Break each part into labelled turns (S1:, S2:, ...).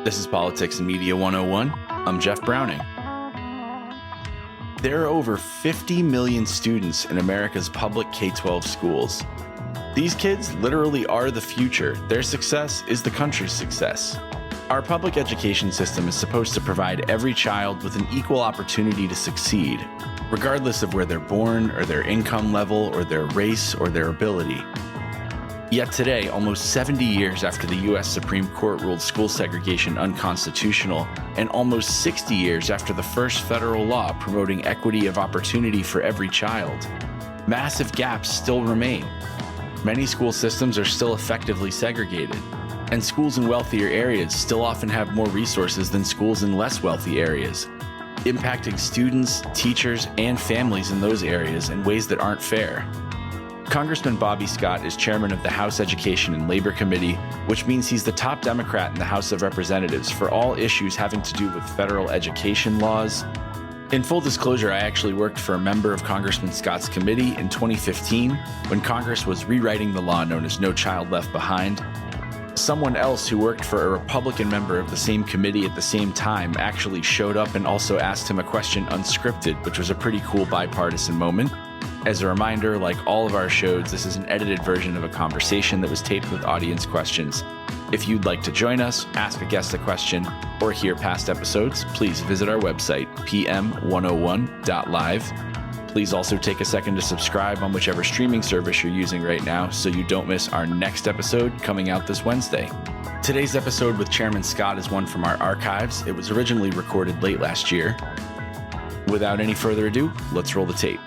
S1: This is Politics and Media 101. I'm Jeff Browning. There are over 50 million students in America's public K-12 schools. These kids literally are the future. Their success is the country's success. Our public education system is supposed to provide every child with an equal opportunity to succeed, regardless of where they're born or their income level or their race or their ability. Yet today, almost 70 years after the U.S. Supreme Court ruled school segregation unconstitutional, and almost 60 years after the first federal law promoting equity of opportunity for every child, massive gaps still remain. Many school systems are still effectively segregated, and schools in wealthier areas still often have more resources than schools in less wealthy areas, impacting students, teachers, and families in those areas in ways that aren't fair. Congressman Bobby Scott is chairman of the House Education and Labor Committee, which means he's the top Democrat in the House of Representatives for all issues having to do with federal education laws. In full disclosure, I actually worked for a member of Congressman Scott's committee in 2015 when Congress was rewriting the law known as No Child Left Behind. Someone else who worked for a Republican member of the same committee at the same time actually showed up and also asked him a question unscripted, which was a pretty cool bipartisan moment. As a reminder, like all of our shows, this is an edited version of a conversation that was taped with audience questions. If you'd like to join us, ask a guest a question, or hear past episodes, please visit our website, pm101.live. Please also take a second to subscribe on whichever streaming service you're using right now so you don't miss our next episode coming out this Wednesday. Today's episode with Chairman Scott is one from our archives. It was originally recorded late last year. Without any further ado, let's roll the tape.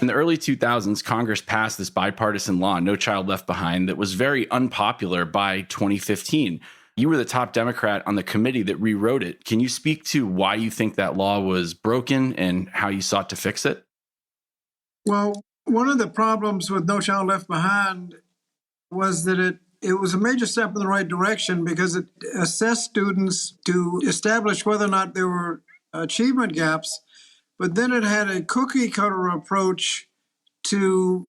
S1: In the early 2000s, Congress passed this bipartisan law, No Child Left Behind, that was very unpopular by 2015. You were the top Democrat on the committee that rewrote it. Can you speak to why you think that law was broken and how you sought to fix it?
S2: Well, one of the problems with No Child Left Behind was that it was a major step in the right direction because it assessed students to establish whether or not there were achievement gaps. But then it had a cookie-cutter approach to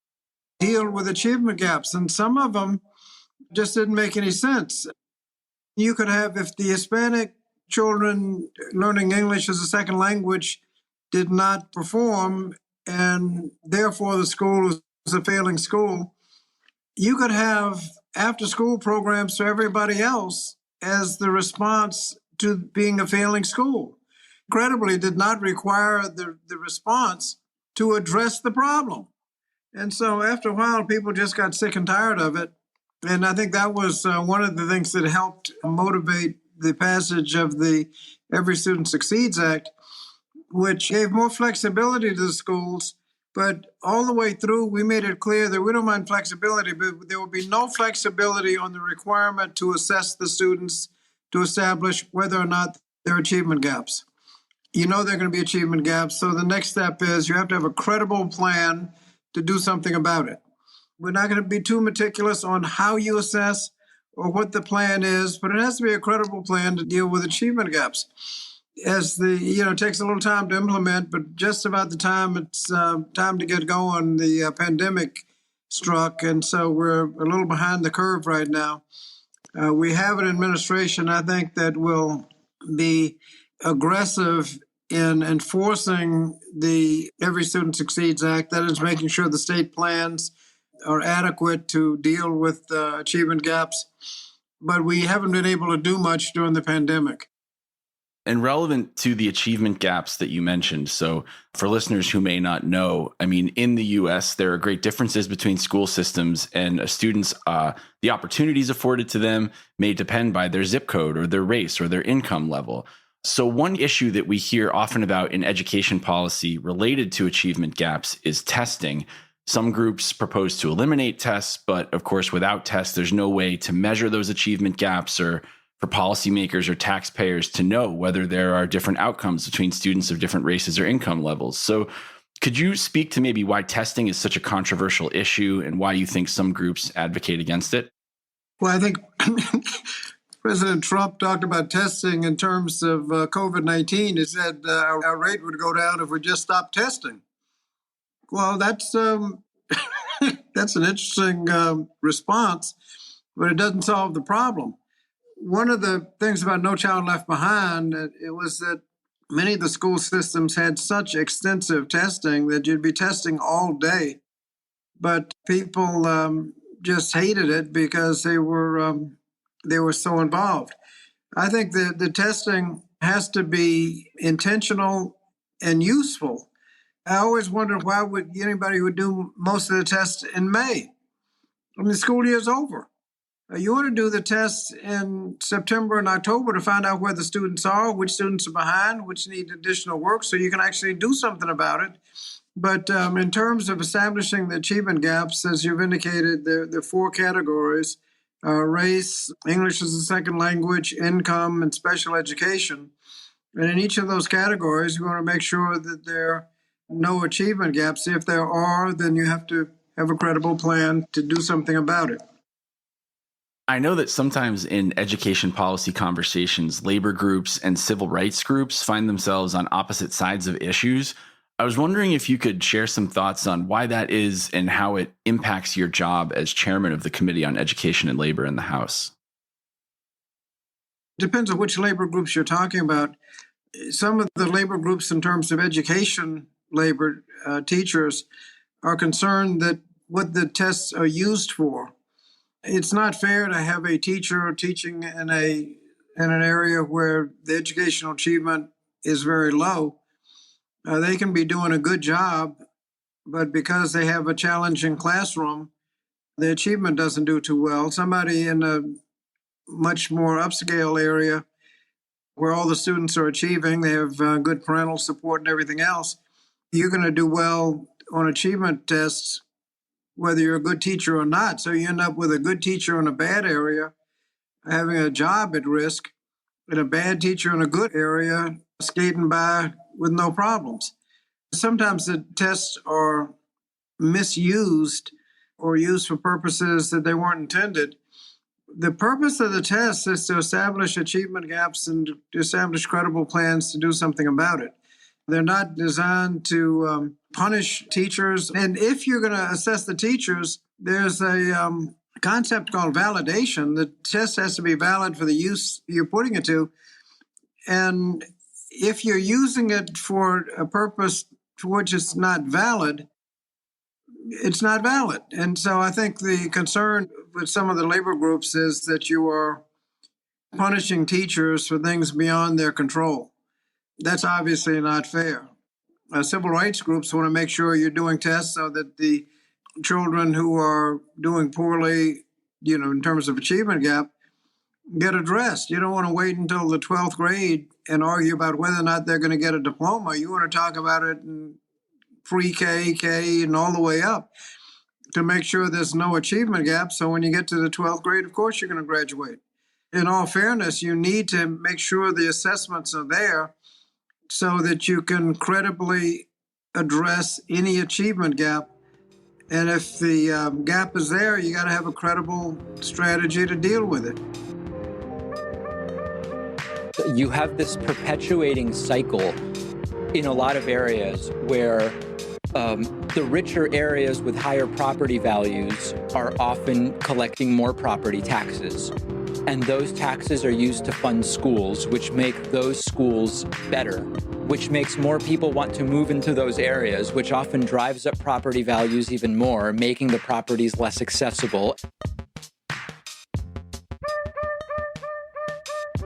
S2: deal with achievement gaps, and some of them just didn't make any sense. You could have, if the Hispanic children learning English as a second language did not perform, and therefore the school was a failing school, you could have after-school programs for everybody else as the response to being a failing school. Incredibly, did not require the response to address the problem. And so after a while, people just got sick and tired of it. And I think that was one of the things that helped motivate the passage of the Every Student Succeeds Act, which gave more flexibility to the schools. But all the way through, we made it clear that we don't mind flexibility, but there will be no flexibility on the requirement to assess the students to establish whether or not there are achievement gaps. You know there are going to be achievement gaps. So the next step is you have to have a credible plan to do something about it. We're not going to be too meticulous on how you assess or what the plan is, but it has to be a credible plan to deal with achievement gaps. As it takes a little time to implement, but just about the time it's time to get going, the pandemic struck. And so we're a little behind the curve right now. We have an administration, I think, that will be aggressive in enforcing the Every Student Succeeds Act. That is making sure the state plans are adequate to deal with achievement gaps. But we haven't been able to do much during the pandemic.
S1: And relevant to the achievement gaps that you mentioned, so for listeners who may not know, I mean, in the U.S., there are great differences between school systems, and a student's the opportunities afforded to them may depend by their zip code or their race or their income level. So one issue that we hear often about in education policy related to achievement gaps is testing. Some groups propose to eliminate tests, but of course, without tests, there's no way to measure those achievement gaps or for policymakers or taxpayers to know whether there are different outcomes between students of different races or income levels. So could you speak to maybe why testing is such a controversial issue and why you think some groups advocate against it?
S2: Well, I think President Trump talked about testing in terms of COVID-19. He said our rate would go down if we just stopped testing. Well, that's That's an interesting response, but it doesn't solve the problem. One of the things about No Child Left Behind, it was that many of the school systems had such extensive testing that you'd be testing all day, but people just hated it because they were so involved. I think that the testing has to be intentional and useful. I always wondered why would anybody would do most of the tests in May. I mean, the school year's over. You want to do the tests in September and October to find out where the students are, which students are behind, which need additional work, so you can actually do something about it. But in terms of establishing the achievement gaps, as you've indicated, there are four categories: race, English as a second language, income, and special education. And in each of those categories, we want to make sure that there are no achievement gaps. If there are, then you have to have a credible plan to do something about it.
S1: I know that sometimes in education policy conversations, labor groups and civil rights groups find themselves on opposite sides of issues. I was wondering if you could share some thoughts on why that is and how it impacts your job as chairman of the Committee on Education and Labor in the House.
S2: Depends on which labor groups you're talking about. Some of the labor groups in terms of education labor, teachers, are concerned that what the tests are used for. It's not fair to have a teacher teaching in an area where the educational achievement is very low. They can be doing a good job, but because they have a challenging classroom, the achievement doesn't do too well. Somebody in a much more upscale area where all the students are achieving, they have good parental support and everything else, you're going to do well on achievement tests whether you're a good teacher or not. So you end up with a good teacher in a bad area having a job at risk, and a bad teacher in a good area skating by with no problems. Sometimes the tests are misused or used for purposes that they weren't intended. The purpose of the test is to establish achievement gaps and to establish credible plans to do something about it. They're not designed to punish teachers. And if you're going to assess the teachers, there's a concept called validation. The test has to be valid for the use you're putting it to. And if you're using it for a purpose for which it's not valid, it's not valid. And so I think the concern with some of the labor groups is that you are punishing teachers for things beyond their control. That's obviously not fair. Civil rights groups want to make sure you're doing tests so that the children who are doing poorly, in terms of achievement gap, get addressed. You don't want to wait until the 12th grade and argue about whether or not they're going to get a diploma. You want to talk about it in pre-K, K, and all the way up to make sure there's no achievement gap. So when you get to the 12th grade, of course, you're going to graduate. In all fairness, you need to make sure the assessments are there so that you can credibly address any achievement gap. And if the gap is there, you got to have a credible strategy to deal with it.
S3: You have this perpetuating cycle in a lot of areas where the richer areas with higher property values are often collecting more property taxes. And those taxes are used to fund schools, which make those schools better, which makes more people want to move into those areas, which often drives up property values even more, making the properties less accessible.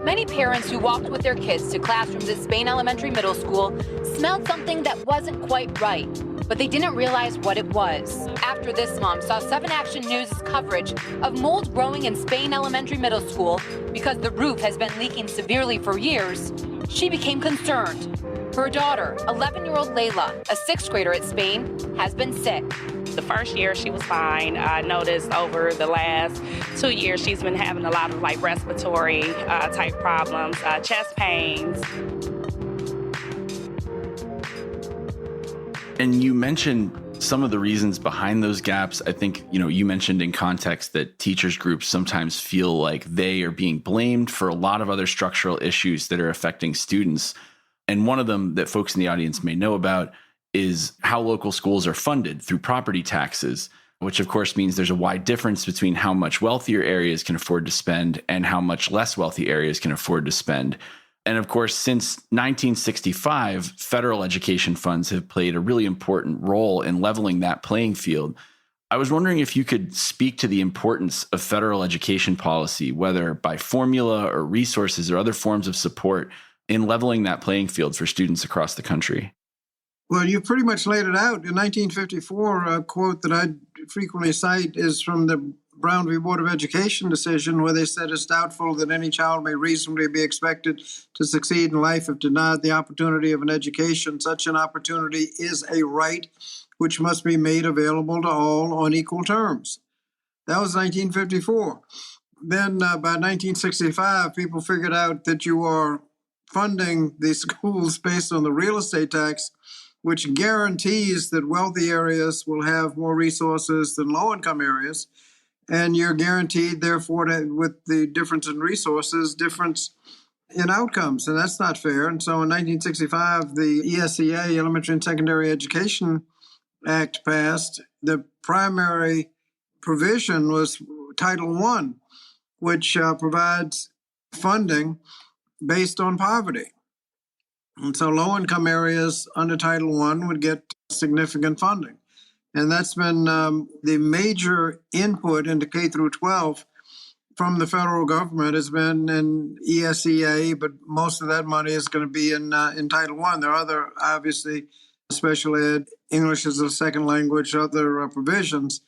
S4: Many parents who walked with their kids to classrooms at Spain Elementary Middle School smelled something that wasn't quite right, but they didn't realize what it was. After this mom saw 7 Action News' coverage of mold growing in Spain Elementary Middle School because the roof has been leaking severely for years, she became concerned. Her daughter, 11-year-old Layla, a 6th grader at Spain, has been sick.
S5: The first year she was fine. I noticed over the last 2 years she's been having a lot of respiratory type problems, chest pains.
S1: And you mentioned some of the reasons behind those gaps. I think, you mentioned in context that teachers groups sometimes feel like they are being blamed for a lot of other structural issues that are affecting students. And one of them that folks in the audience may know about is how local schools are funded through property taxes. which of course means there's a wide difference between how much wealthier areas can afford to spend and how much less wealthy areas can afford to spend. And of course, since 1965, federal education funds have played a really important role in leveling that playing field. I was wondering if you could speak to the importance of federal education policy, whether by formula or resources or other forms of support, in leveling that playing field for students across the country.
S2: Well, you pretty much laid it out. In 1954, a quote that I frequently cite is from the Brown v. Board of Education decision, where they said it's doubtful that any child may reasonably be expected to succeed in life if denied the opportunity of an education. Such an opportunity is a right which must be made available to all on equal terms. That was 1954. Then by 1965, people figured out that you are funding the schools based on the real estate tax, which guarantees that wealthy areas will have more resources than low-income areas. And you're guaranteed, therefore, with the difference in resources, difference in outcomes. And that's not fair. And so in 1965, the ESEA, Elementary and Secondary Education Act, passed. The primary provision was Title I, which provides funding based on poverty. And so low-income areas under Title I would get significant funding. And that's been the major input into K through 12 from the federal government has been in ESEA, but most of that money is going to be in Title I. There are other, obviously, special ed, English as a second language, other provisions.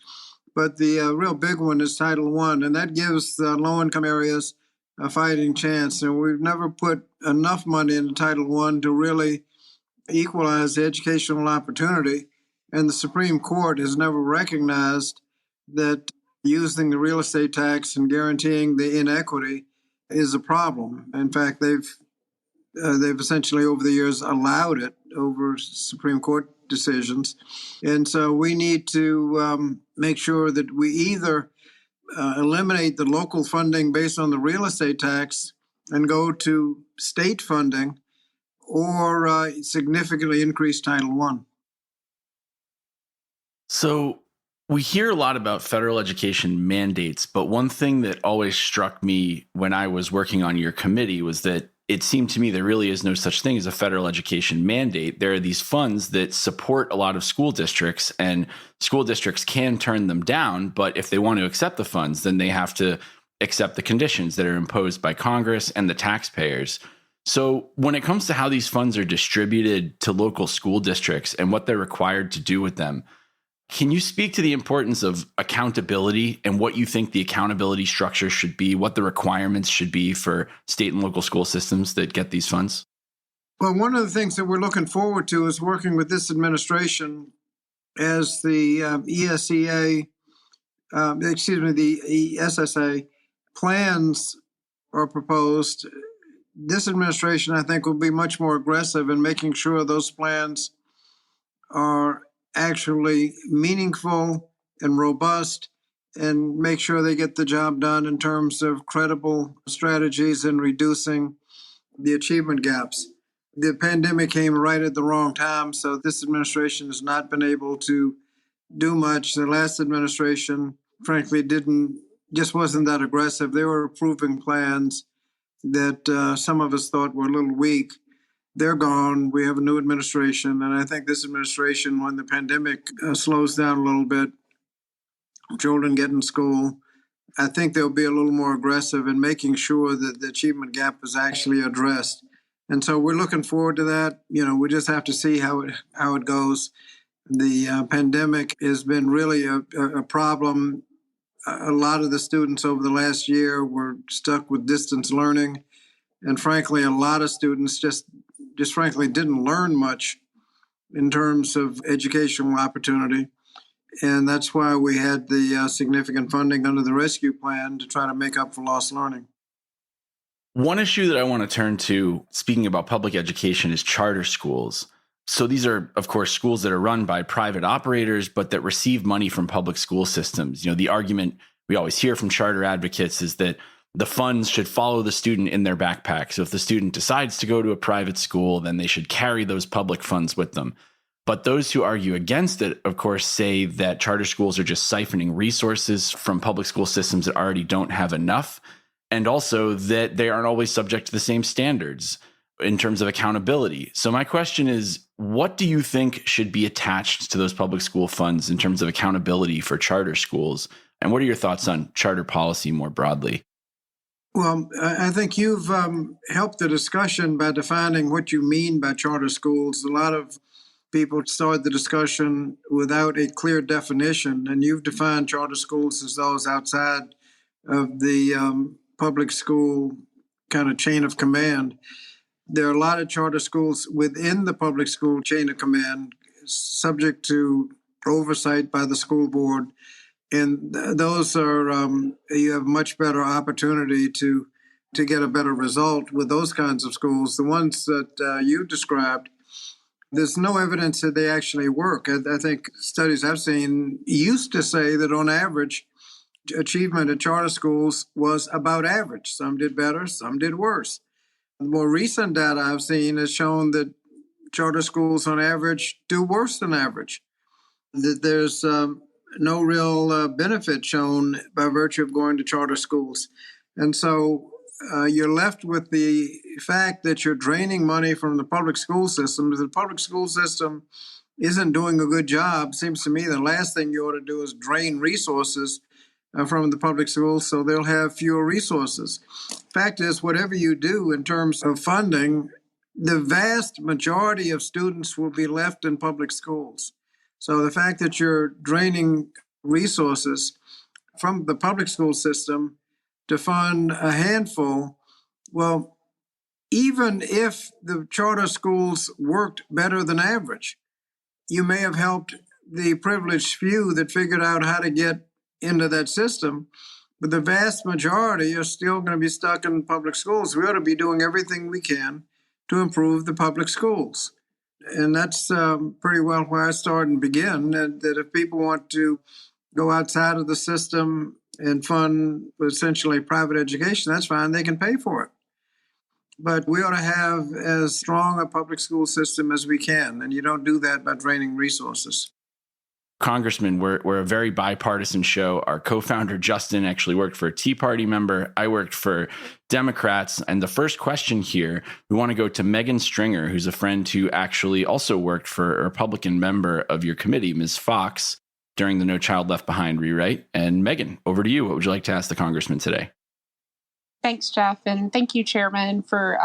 S2: But the real big one is Title I, and that gives low-income areas a fighting chance. And we've never put enough money into Title I to really equalize the educational opportunity. And the Supreme Court has never recognized that using the real estate tax and guaranteeing the inequity is a problem. In fact, they've essentially over the years allowed it over Supreme Court decisions. And so we need to make sure that we either eliminate the local funding based on the real estate tax and go to state funding, or significantly increase Title I.
S1: So we hear a lot about federal education mandates, but one thing that always struck me when I was working on your committee was that it seemed to me there really is no such thing as a federal education mandate. There are these funds that support a lot of school districts, and school districts can turn them down. But if they want to accept the funds, then they have to accept the conditions that are imposed by Congress and the taxpayers. So when it comes to how these funds are distributed to local school districts and what they're required to do with them, can you speak to the importance of accountability and what you think the accountability structure should be, what the requirements should be for state and local school systems that get these funds?
S2: Well, one of the things that we're looking forward to is working with this administration as the the SSA plans are proposed. This administration, I think, will be much more aggressive in making sure those plans are actually meaningful and robust, and make sure they get the job done in terms of credible strategies in reducing the achievement gaps. The pandemic came right at the wrong time, so this administration has not been able to do much. The last administration, frankly, just wasn't that aggressive. They were approving plans that some of us thought were a little weak. They're gone. We have a new administration. And I think this administration, when the pandemic slows down a little bit, children get in school, I think they'll be a little more aggressive in making sure that the achievement gap is actually addressed. And so we're looking forward to that. We just have to see how it goes. The pandemic has been really a problem. A lot of the students over the last year were stuck with distance learning. And frankly, a lot of students just frankly didn't learn much in terms of educational opportunity. And that's why we had the significant funding under the rescue plan to try to make up for lost learning.
S1: One issue that I want to turn to, speaking about public education, is charter schools. So these are, of course, schools that are run by private operators, but that receive money from public school systems. The argument we always hear from charter advocates is that the funds should follow the student in their backpack. So if the student decides to go to a private school, then they should carry those public funds with them. But those who argue against it, of course, say that charter schools are just siphoning resources from public school systems that already don't have enough, and also that they aren't always subject to the same standards in terms of accountability. So my question is, what do you think should be attached to those public school funds in terms of accountability for charter schools? And what are your thoughts on charter policy more broadly?
S2: Well, I think you've helped the discussion by defining what you mean by charter schools. A lot of people start the discussion without a clear definition, and you've defined charter schools as those outside of the public school kind of chain of command. There are a lot of charter schools within the public school chain of command, subject to oversight by the school board. And those are, you have much better opportunity to get a better result with those kinds of schools. The ones that you described, there's no evidence that they actually work. I think studies I've seen used to say that on average, achievement at charter schools was about average. Some did better, some did worse. The more recent data I've seen has shown that charter schools on average do worse than average, that there's no real benefit shown by virtue of going to charter schools. And so you're left with the fact that you're draining money from the public school system. If the public school system isn't doing a good job, seems to me the last thing you ought to do is drain resources from the public schools so they'll have fewer resources. Fact is, whatever you do in terms of funding, the vast majority of students will be left in public schools. So the fact that you're draining resources from the public school system to fund a handful, well, even if the charter schools worked better than average, you may have helped the privileged few that figured out how to get into that system, but the vast majority are still going to be stuck in public schools. We ought to be doing everything we can to improve the public schools. And that's pretty well where I start and begin, that if people want to go outside of the system and fund essentially private education, that's fine. They can pay for it. But we ought to have as strong a public school system as we can, and you don't do that by draining resources.
S1: Congressman, we're a very bipartisan show. Our co-founder, Justin, actually worked for a Tea Party member. I worked for Democrats. And the first question here, we want to go to Megan Stringer, who's a friend who actually also worked for a Republican member of your committee, Ms. Fox, during the No Child Left Behind rewrite. And Megan, over to you. What would you like to ask the congressman today?
S6: Thanks, Jeff. And thank you, Chairman, for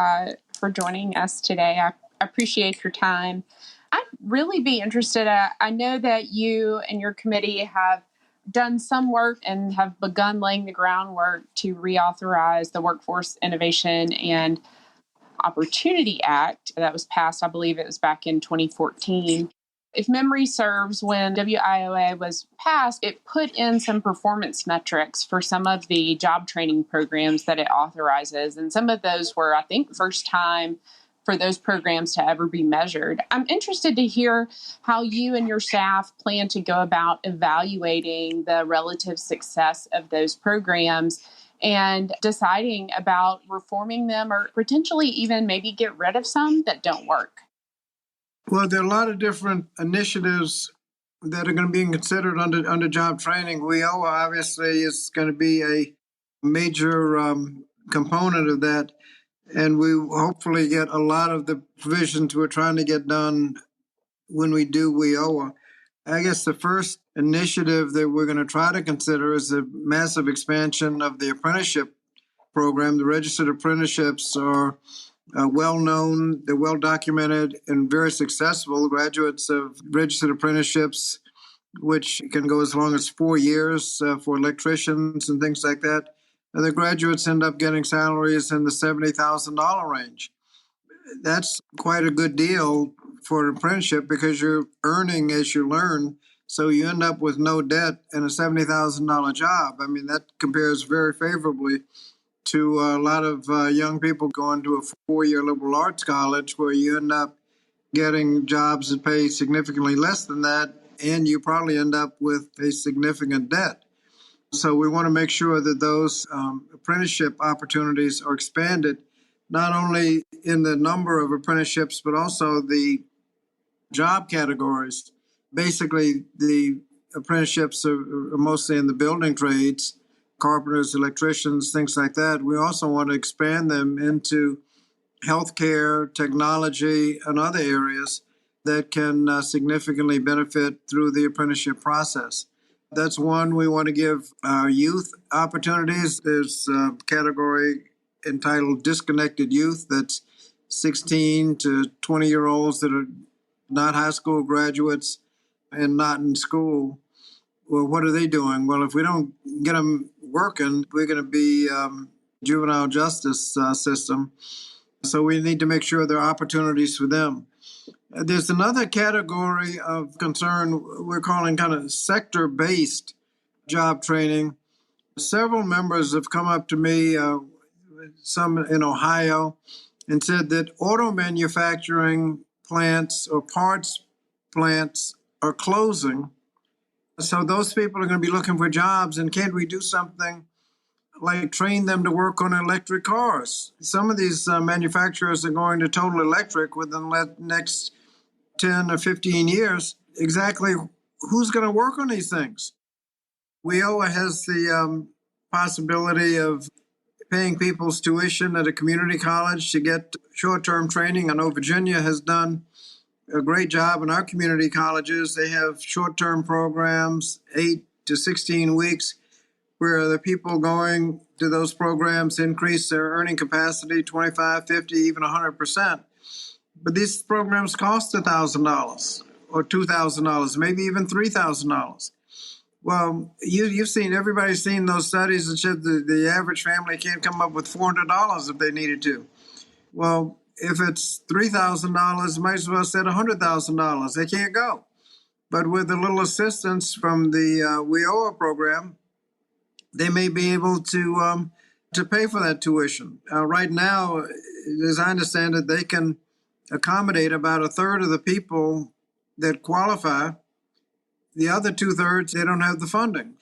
S6: joining us today. I appreciate your time. I'd really be interested. I know that you and your committee have done some work and have begun laying the groundwork to reauthorize the Workforce Innovation and Opportunity Act that was passed, I believe it was back in 2014. If memory serves, when WIOA was passed, it put in some performance metrics for some of the job training programs that it authorizes. And some of those were, I think, first time for those programs to ever be measured. I'm interested to hear how you and your staff plan to go about evaluating the relative success of those programs and deciding about reforming them or potentially even maybe get rid of some that don't work.
S2: Well, there are a lot of different initiatives that are going to be considered under job training. WIOA obviously is going to be a major component of that. And we hopefully get a lot of the provisions we're trying to get done when we do WIOA. I guess the first initiative that we're going to try to consider is the massive expansion of the apprenticeship program. The registered apprenticeships are well-known, they're well-documented, and very successful. Graduates of registered apprenticeships, which can go as long as 4 years for electricians and things like that. The graduates end up getting salaries in the $70,000 range. That's quite a good deal for an apprenticeship because you're earning as you learn, so you end up with no debt and a $70,000 job. I mean, that compares very favorably to a lot of young people going to a 4-year liberal arts college where you end up getting jobs that pay significantly less than that, and you probably end up with a significant debt. So we want to make sure that those apprenticeship opportunities are expanded, not only in the number of apprenticeships, but also the job categories. Basically, the apprenticeships are mostly in the building trades, carpenters, electricians, things like that. We also want to expand them into healthcare, technology, and other areas that can significantly benefit through the apprenticeship process. That's one. We want to give our youth opportunities. There's a category entitled Disconnected Youth that's 16 to 20-year-olds that are not high school graduates and not in school. Well, what are they doing? Well, if we don't get them working, we're going to be juvenile justice system. So we need to make sure there are opportunities for them. There's another category of concern we're calling kind of sector-based job training. Several members have come up to me, some in Ohio, and said that auto manufacturing plants or parts plants are closing. So those people are going to be looking for jobs, and can't we do something like train them to work on electric cars? Some of these manufacturers are going to total electric within the next 10 or 15 years. Exactly who's going to work on these things? WIOA has the possibility of paying people's tuition at a community college to get short-term training. I know Virginia has done a great job in our community colleges. They have short-term programs, 8 to 16 weeks, where the people going to those programs increase their earning capacity 25, 50, even 100%. But these programs cost $1,000 or $2,000, maybe even $3,000. Well, everybody's seen those studies that said the average family can't come up with $400 if they needed to. Well, if it's $3,000, might as well set $100,000. They can't go. But with a little assistance from the WIOA program, they may be able to pay for that tuition. Right now, as I understand it, they can accommodate about a third of the people that qualify. The other 2/3, they don't have the funding.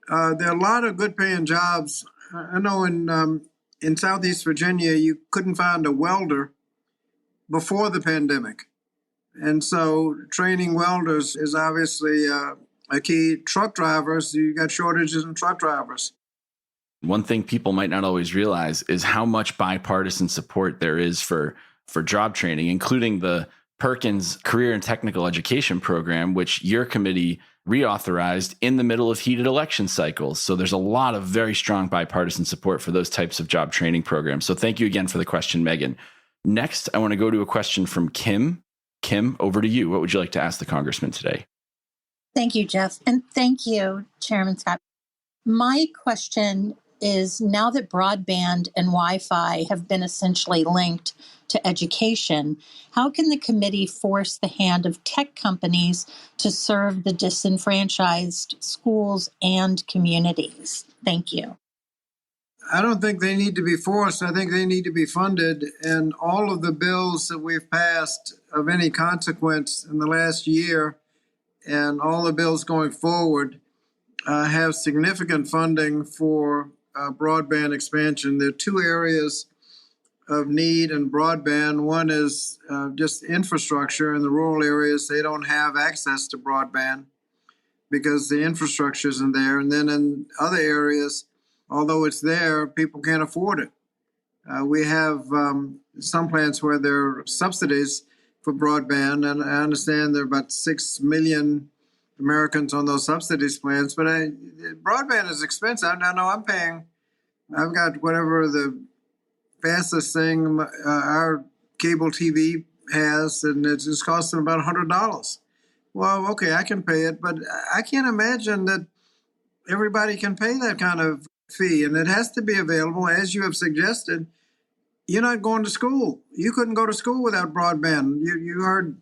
S2: There are a lot of good paying jobs. I know in Southeast Virginia, you couldn't find a welder before the pandemic. And so training welders is obviously a key. Truck drivers, you got shortages in truck drivers.
S1: One thing people might not always realize is how much bipartisan support there is for job training, including the Perkins Career and Technical Education Program, which your committee reauthorized in the middle of heated election cycles. So there's a lot of very strong bipartisan support for those types of job training programs. So thank you again for the question, Megan. Next, I want to go to a question from Kim. Kim, over to you. What would you like to ask the congressman today?
S7: Thank you, Jeff. And thank you, Chairman Scott. My question is, now that broadband and Wi-Fi have been essentially linked to education, how can the committee force the hand of tech companies to serve the disenfranchised schools and communities? Thank you.
S2: I don't think they need to be forced. I think they need to be funded. And all of the bills that we've passed of any consequence in the last year and all the bills going forward have significant funding for broadband expansion. There are two areas of need in broadband. One is just infrastructure. In the rural areas, they don't have access to broadband because the infrastructure isn't there. And then in other areas, although it's there, people can't afford it. We have some plants where there are subsidies for broadband, and I understand there are about 6 million Americans on those subsidies plans, but broadband is expensive. I know I've got whatever the fastest thing our cable TV has, and it's just costing about $100. Well, okay, I can pay it, but I can't imagine that everybody can pay that kind of fee, and it has to be available, as you have suggested. You're not going to school. You couldn't go to school without broadband. You heard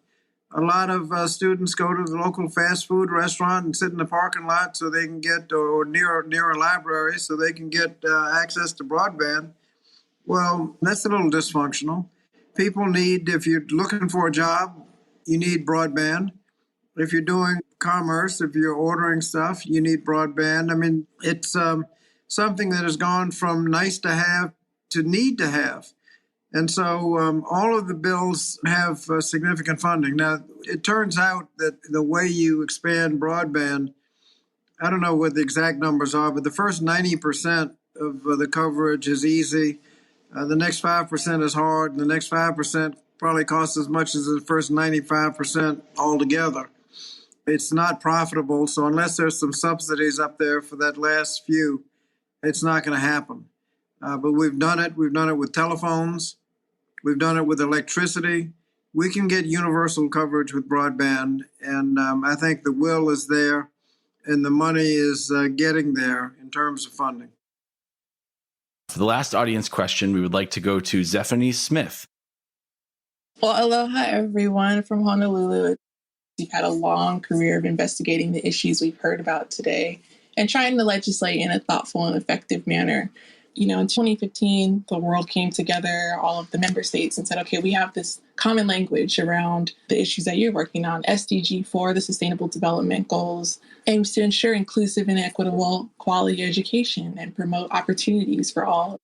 S2: a lot of students go to the local fast food restaurant and sit in the parking lot so they can get, or near a library so they can get access to broadband. Well, that's a little dysfunctional. People need, if you're looking for a job, you need broadband. If you're doing commerce, if you're ordering stuff, you need broadband. I mean, it's something that has gone from nice to have to need to have. And so all of the bills have significant funding. Now, it turns out that the way you expand broadband, I don't know what the exact numbers are, but the first 90% of the coverage is easy. The next 5% is hard, and the next 5% probably costs as much as the first 95% altogether. It's not profitable, so unless there's some subsidies up there for that last few, it's not going to happen. But we've done it. We've done it with telephones. We've done it with electricity. We can get universal coverage with broadband, and I think the will is there, and the money is getting there in terms of funding.
S1: For the last audience question, we would like to go to Zephanie Smith.
S8: Well, aloha, everyone from Honolulu. You've had a long career of investigating the issues we've heard about today and trying to legislate in a thoughtful and effective manner. In 2015, the world came together, all of the member states, and said, okay, we have this common language around the issues that you're working on. SDG 4, the Sustainable Development Goals, aims to ensure inclusive and equitable quality education and promote opportunities for all.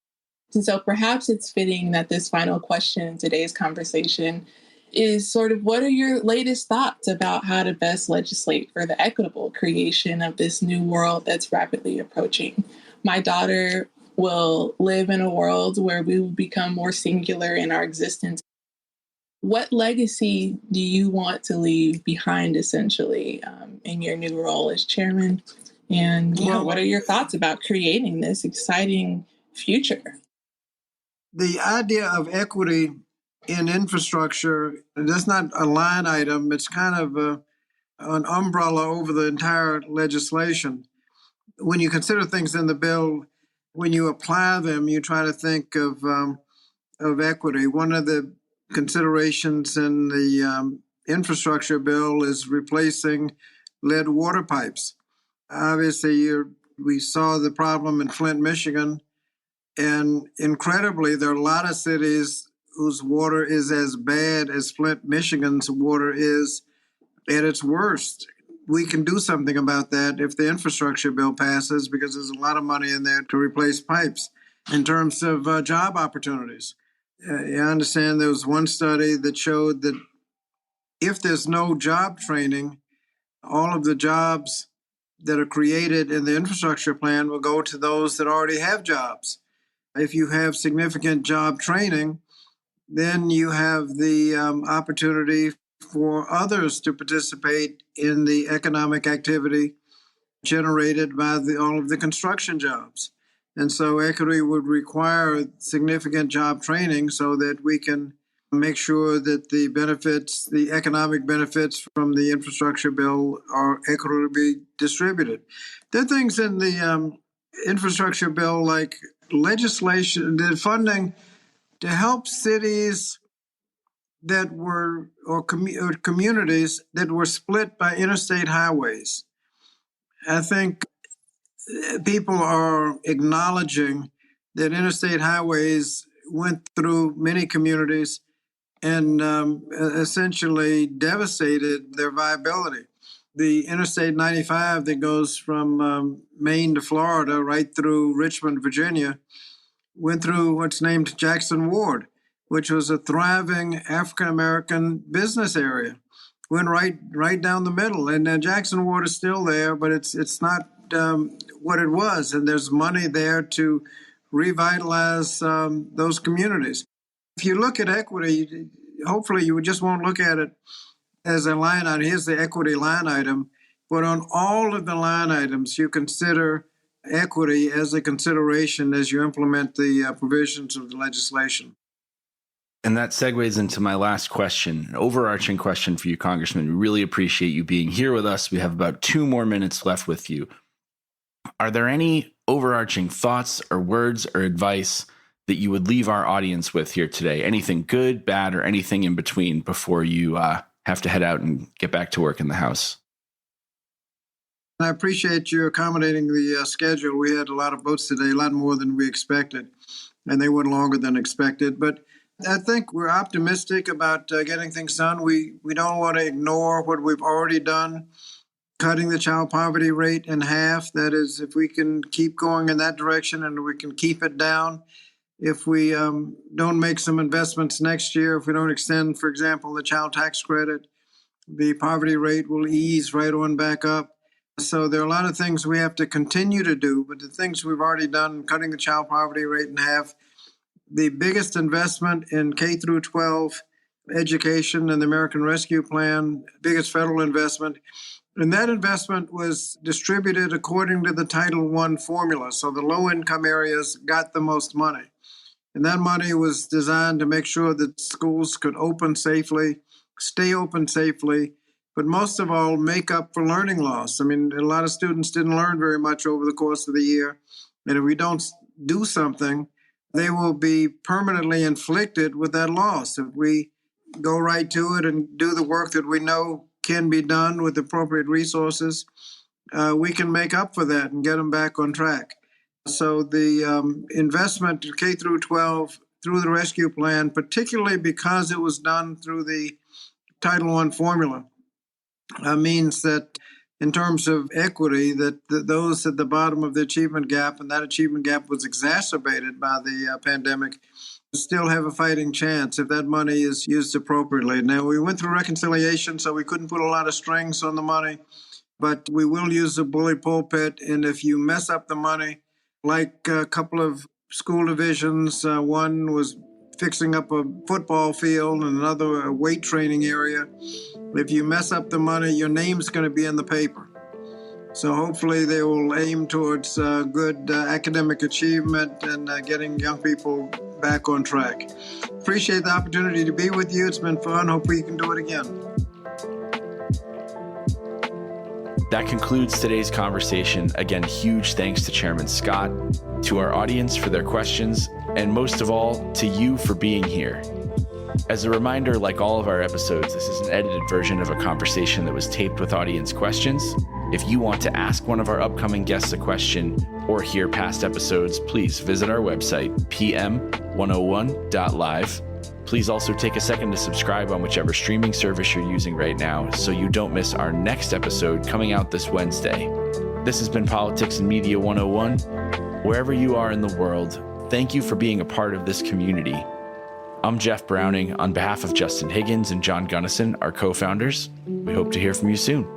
S8: And so perhaps it's fitting that this final question in today's conversation is sort of, what are your latest thoughts about how to best legislate for the equitable creation of this new world that's rapidly approaching? My daughter will live in a world where we will become more singular in our existence. What legacy do you want to leave behind, essentially, in your new role as chairman? And what are your thoughts about creating this exciting future?
S2: The idea of equity in infrastructure, that's not a line item. It's kind of an umbrella over the entire legislation. When you consider things in the bill, when you apply them, you try to think of equity. One of the considerations in the infrastructure bill is replacing lead water pipes. Obviously, we saw the problem in Flint, Michigan, and incredibly, there are a lot of cities whose water is as bad as Flint, Michigan's water is at its worst. We can do something about that if the infrastructure bill passes, because there's a lot of money in there to replace pipes. In terms of job opportunities, I understand there was one study that showed that if there's no job training, all of the jobs that are created in the infrastructure plan will go to those that already have jobs. If you have significant job training, then you have the opportunity for others to participate in the economic activity generated by all of the construction jobs. And so equity would require significant job training so that we can make sure that the benefits, the economic benefits from the infrastructure bill are equitably distributed. There are things in the infrastructure bill like legislation, the funding to help cities that were, or communities that were split by interstate highways. I think people are acknowledging that interstate highways went through many communities and essentially devastated their viability. The Interstate 95 that goes from Maine to Florida, right through Richmond, Virginia, went through what's named Jackson Ward, which was a thriving African-American business area. Went right down the middle. And Jackson Ward is still there, but it's not what it was. And there's money there to revitalize those communities. If you look at equity, hopefully you just won't look at it as a line item. Here's the equity line item. But on all of the line items, you consider equity as a consideration as you implement the provisions of the legislation.
S1: And that segues into my last question, an overarching question for you, Congressman. We really appreciate you being here with us. We have about 2 more minutes left with you. Are there any overarching thoughts or words or advice that you would leave our audience with here today? Anything good, bad, or anything in between before you have to head out and get back to work in the House?
S2: I appreciate you accommodating the schedule. We had a lot of votes today, a lot more than we expected, and they went longer than expected. But I think we're optimistic about getting things done. We don't want to ignore what we've already done, cutting the child poverty rate in half. That is, if we can keep going in that direction and we can keep it down, if we don't make some investments next year, if we don't extend, for example, the child tax credit, the poverty rate will ease right on back up. So there are a lot of things we have to continue to do, but the things we've already done, cutting the child poverty rate in half, the biggest investment in K through 12 education and the American Rescue Plan, biggest federal investment. And that investment was distributed according to the Title I formula. So the low income areas got the most money. And that money was designed to make sure that schools could open safely, stay open safely, but most of all, make up for learning loss. I mean, a lot of students didn't learn very much over the course of the year. And if we don't do something, they will be permanently inflicted with that loss. If we go right to it and do the work that we know can be done with appropriate resources, we can make up for that and get them back on track. So the investment K through 12 through the rescue plan, particularly because it was done through the Title I formula, means that in terms of equity, that those at the bottom of the achievement gap, and that achievement gap was exacerbated by the pandemic, still have a fighting chance if that money is used appropriately. Now, we went through reconciliation, so we couldn't put a lot of strings on the money, but we will use the bully pulpit, and if you mess up the money, like a couple of school divisions, one was fixing up a football field and another a weight training area. If you mess up the money, your name's going to be in the paper. So hopefully they will aim towards good academic achievement and getting young people back on track. Appreciate the opportunity to be with you. It's been fun. Hope we can do it again.
S1: That concludes today's conversation. Again, huge thanks to Chairman Scott, to our audience for their questions, and most of all, to you for being here. As a reminder, like all of our episodes, this is an edited version of a conversation that was taped with audience questions. If you want to ask one of our upcoming guests a question or hear past episodes, please visit our website, pm101.live. Please also take a second to subscribe on whichever streaming service you're using right now so you don't miss our next episode coming out this Wednesday. This has been Politics and Media 101. Wherever you are in the world, thank you for being a part of this community. I'm Jeff Browning on behalf of Justin Higgins and John Gunnison, our co-founders. We hope to hear from you soon.